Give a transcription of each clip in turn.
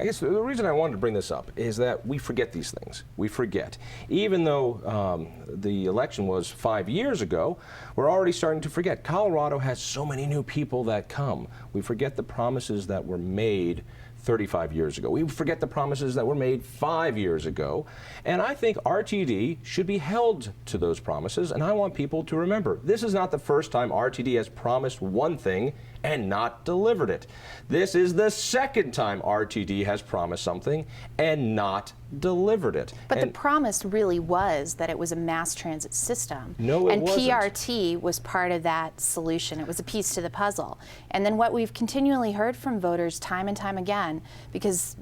I guess the reason I wanted to bring this up is that we forget these things. We forget. Even though the election was 5 years ago, we're already starting to forget. Colorado has so many new people that come. We forget the promises that were made 35 years ago. We forget the promises that were made 5 years ago. And I think RTD should be held to those promises, and I want people to remember, this is not the first time RTD has promised one thing and not delivered it. This is the second time RTD has promised something and not delivered it. But the promise really was that it was a mass transit system. No, it wasn't. And PRT was part of that solution. It was a piece to the puzzle. And then what we've continually heard from voters time and time again, because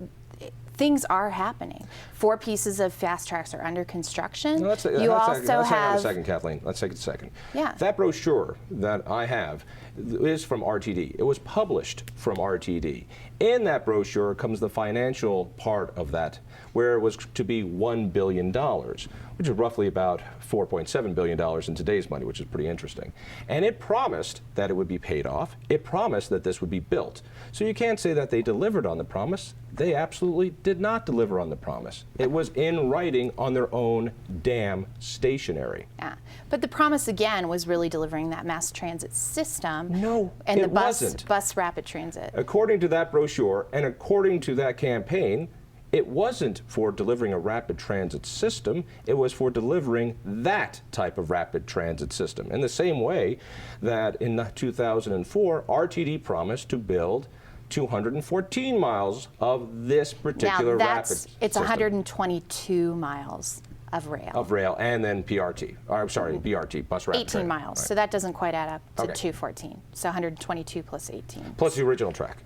things are happening. 4 pieces of FasTracks are under construction. No, let's hang on a second, Kathleen. Let's take a second. Yeah. That brochure that I have is from RTD. It was published from RTD. In that brochure comes the financial part of that, where it was to be $1 billion, which is roughly about $4.7 billion in today's money, which is pretty interesting. And it promised that it would be paid off. It promised that this would be built. So you can't say that they delivered on the promise. They absolutely did not deliver on the promise. It was in writing on their own damn stationery. Yeah, but the promise again was really delivering that mass transit system. No, and it the wasn't. bus rapid transit. According to that brochure and according to that campaign, it wasn't for delivering a rapid transit system, it was for delivering that type of rapid transit system. In the same way that in 2004, RTD promised to build 214 miles of this particular rapid system. It's 122 miles of rail. Of rail, and then PRT. I'm sorry, BRT, bus rapid 18 miles, right. so that doesn't quite add up to Okay. 214. So 122 plus 18. Plus the original track.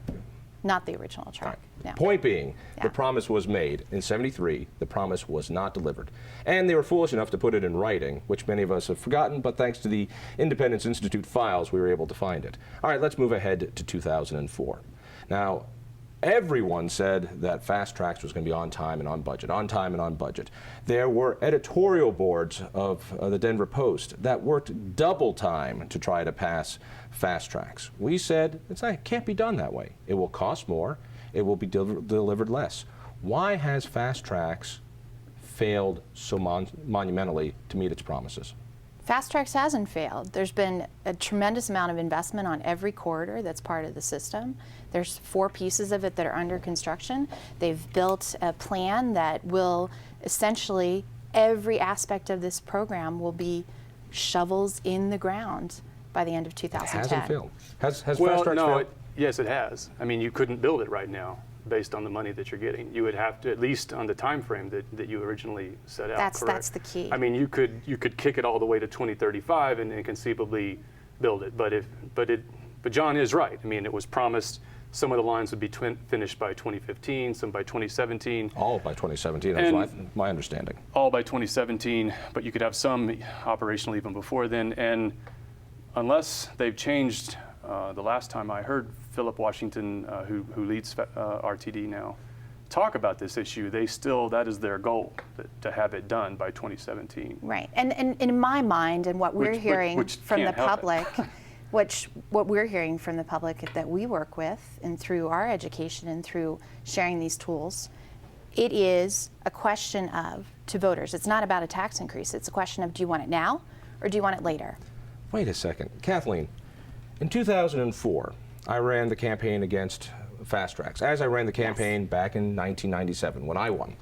Not the original track. Right. No. Point being, Yeah. the promise was made in '73. The promise was not delivered. And they were foolish enough to put it in writing, which many of us have forgotten, but thanks to the Independence Institute files, we were able to find it. All right, let's move ahead to 2004. Now, everyone said that FasTracks was going to be on time and on budget, on time and on budget. There were editorial boards of the Denver Post that worked double time to try to pass FasTracks. We said it can't be done that way. It will cost more. It will be delivered less. Why has FasTracks failed so monumentally to meet its promises? FasTracks hasn't failed. There's been a tremendous amount of investment on every corridor that's part of the system. There's 4 pieces of it that are under construction. They've built a plan that will essentially, every aspect of this program will be shovels in the ground by the end of 2010. It hasn't failed. Has Well, FasTracks no, failed? yes, it has. I mean, you couldn't build it right now based on the money that you're getting. You would have to, at least on the time frame that you originally set out. That's the key. I mean, you could kick it all the way to 2035 and conceivably build it. But John is right. I mean, it was promised some of the lines would be finished by 2015, some by 2017. All by 2017, that's my understanding. All by 2017, but you could have some operational even before then. And unless they've changed, the last time I heard Philip Washington, who leads RTD now, talk about this issue, that is their goal, to have it done by 2017. Right, and in my mind, and what we're hearing from the public, what we're hearing from the public that we work with, and through our education and through sharing these tools, it is a question of, to voters, it's not about a tax increase, it's a question of, do you want it now or do you want it later? Wait a second. Kathleen, in 2004, I ran the campaign against FasTracks, as I ran the campaign back in 1997 when I won.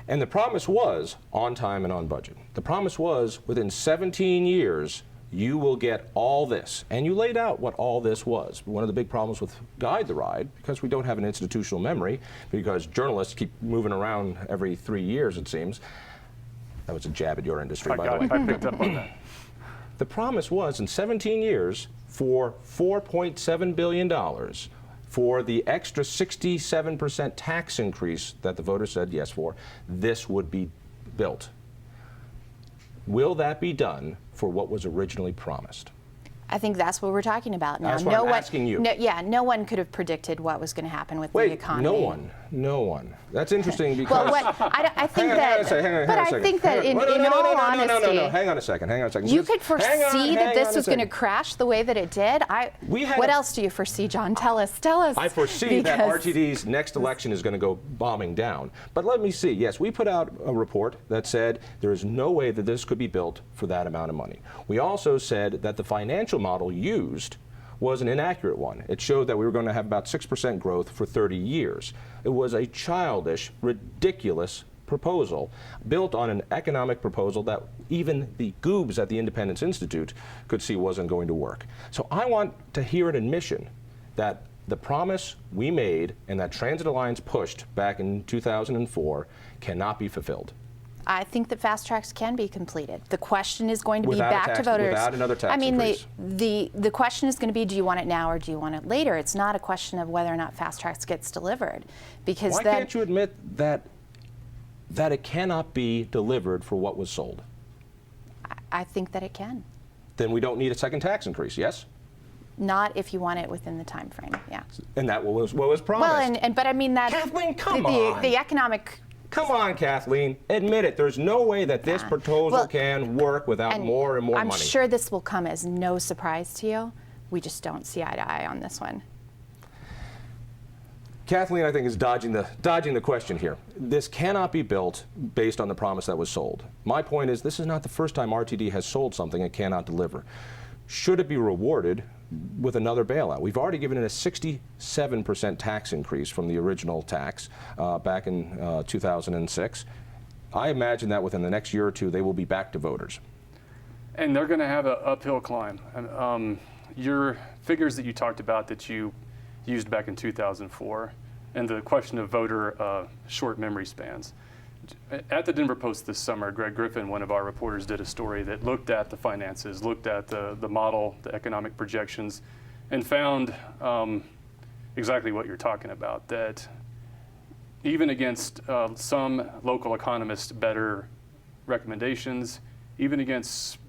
And the promise was on time and on budget. The promise was within 17 years, you will get all this. And you laid out what all this was. One of the big problems with Guide the Ride, because we don't have an institutional memory, because journalists keep moving around every 3 years, it seems. That was a jab at your industry, by the way. I picked up on that. The promise was in 17 years for $4.7 billion for the extra 67% tax increase that the voters said yes for, this would be built. Will that be done for what was originally promised? I think that's what we're talking about now. That's what I'm asking you. No one could have predicted what was going to happen with the economy. No one. That's interesting because. Well, I think I think that in all honesty, no. Hang on a second. You could foresee that this was going to crash the way that it did. What else do you foresee, John? Tell us. I foresee that RTD's next election is going to go bombing down. But let me see. Yes, we put out a report that said there is no way that this could be built for that amount of money. We also said that the financial model used was an inaccurate one. It showed that we were going to have about 6% growth for 30 years. It was a childish, ridiculous proposal built on an economic proposal that even the goobs at the Independence Institute could see wasn't going to work. So I want to hear an admission that the promise we made and that Transit Alliance pushed back in 2004 cannot be fulfilled. I think that FasTracks can be completed. The question is going to be Without back to voters. Without another tax increase. The question is going to be, do you want it now or do you want it later? It's not a question of whether or not FasTracks gets delivered, because why can't you admit that it cannot be delivered for what was sold? I think that it can. Then we don't need a second tax increase, yes? Not if you want it within the time frame, yeah. And that was what was promised. Well, but I mean that. Kathleen, come on. The economic. Come on, Kathleen. Admit it. There's no way that this proposal can work without more and more money. I'm sure this will come as no surprise to you. We just don't see eye to eye on this one. Kathleen, I think, is dodging the question here. This cannot be built based on the promise that was sold. My point is, this is not the first time RTD has sold something it cannot deliver. Should it be rewarded with another bailout? We've already given it a 67% tax increase from the original tax back in 2006. I imagine that within the next year or two, they will be back to voters. And they're going to have an uphill climb. Your figures that you talked about that you used back in 2004, and the question of voter short memory spans. At the Denver Post this summer, Greg Griffin, one of our reporters, did a story that looked at the finances, looked at the model, the economic projections, and found exactly what you're talking about, that even against some local economists' better recommendations, even against,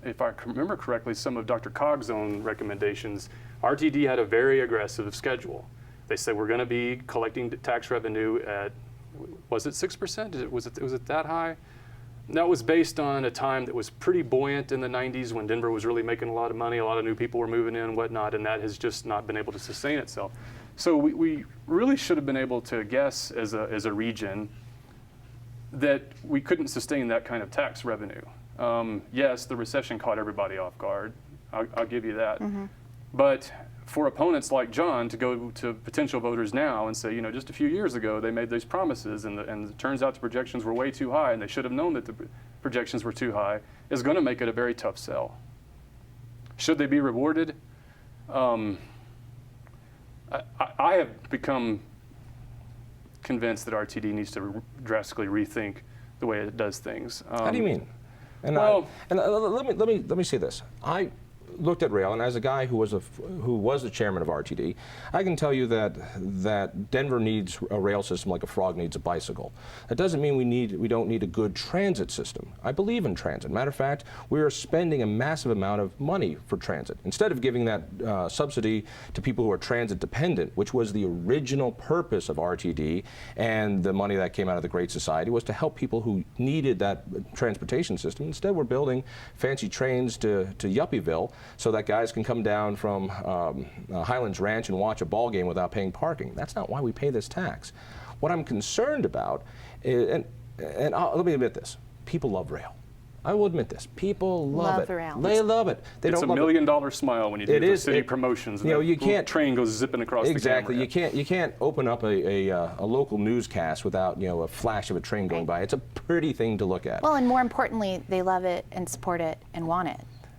if I remember correctly, some of Dr. Cogg's own recommendations, RTD had a very aggressive schedule. They said we're going to be collecting tax revenue at, was it 6%? Was it that high? That was based on a time that was pretty buoyant in the 90s when Denver was really making a lot of money, a lot of new people were moving in and whatnot, and that has just not been able to sustain itself. So we really should have been able to guess as a region that we couldn't sustain that kind of tax revenue. Yes, the recession caught everybody off guard. I'll give you that. Mm-hmm. But for opponents like Jon to go to potential voters now and say, just a few years ago they made these promises and it turns out the projections were way too high and they should have known that the projections were too high, is going to make it a very tough sell. Should they be rewarded? I have become convinced that RTD needs to drastically rethink the way it does things. How do you mean? And let me say this. I looked at rail, and as a guy who was the chairman of RTD, I can tell you that Denver needs a rail system like a frog needs a bicycle. That doesn't mean we don't need a good transit system. I believe in transit. Matter of fact, we are spending a massive amount of money for transit. Instead of giving that subsidy to people who are transit dependent, which was the original purpose of RTD, and the money that came out of the Great Society was to help people who needed that transportation system. Instead, we're building fancy trains to Yuppieville so that guys can come down from Highlands Ranch and watch a ball game without paying parking. That's not why we pay this tax. What I'm concerned about is, let me admit this, people love rail. I will admit this. People love it. Rail. They love it. It's a $1 million smile when you do the city promotions. And you can't. Train goes zipping across the camera. Exactly. You can't open up a local newscast without a flash of a train going by. It's a pretty thing to look at. Well, and more importantly, they love it and support it and want it.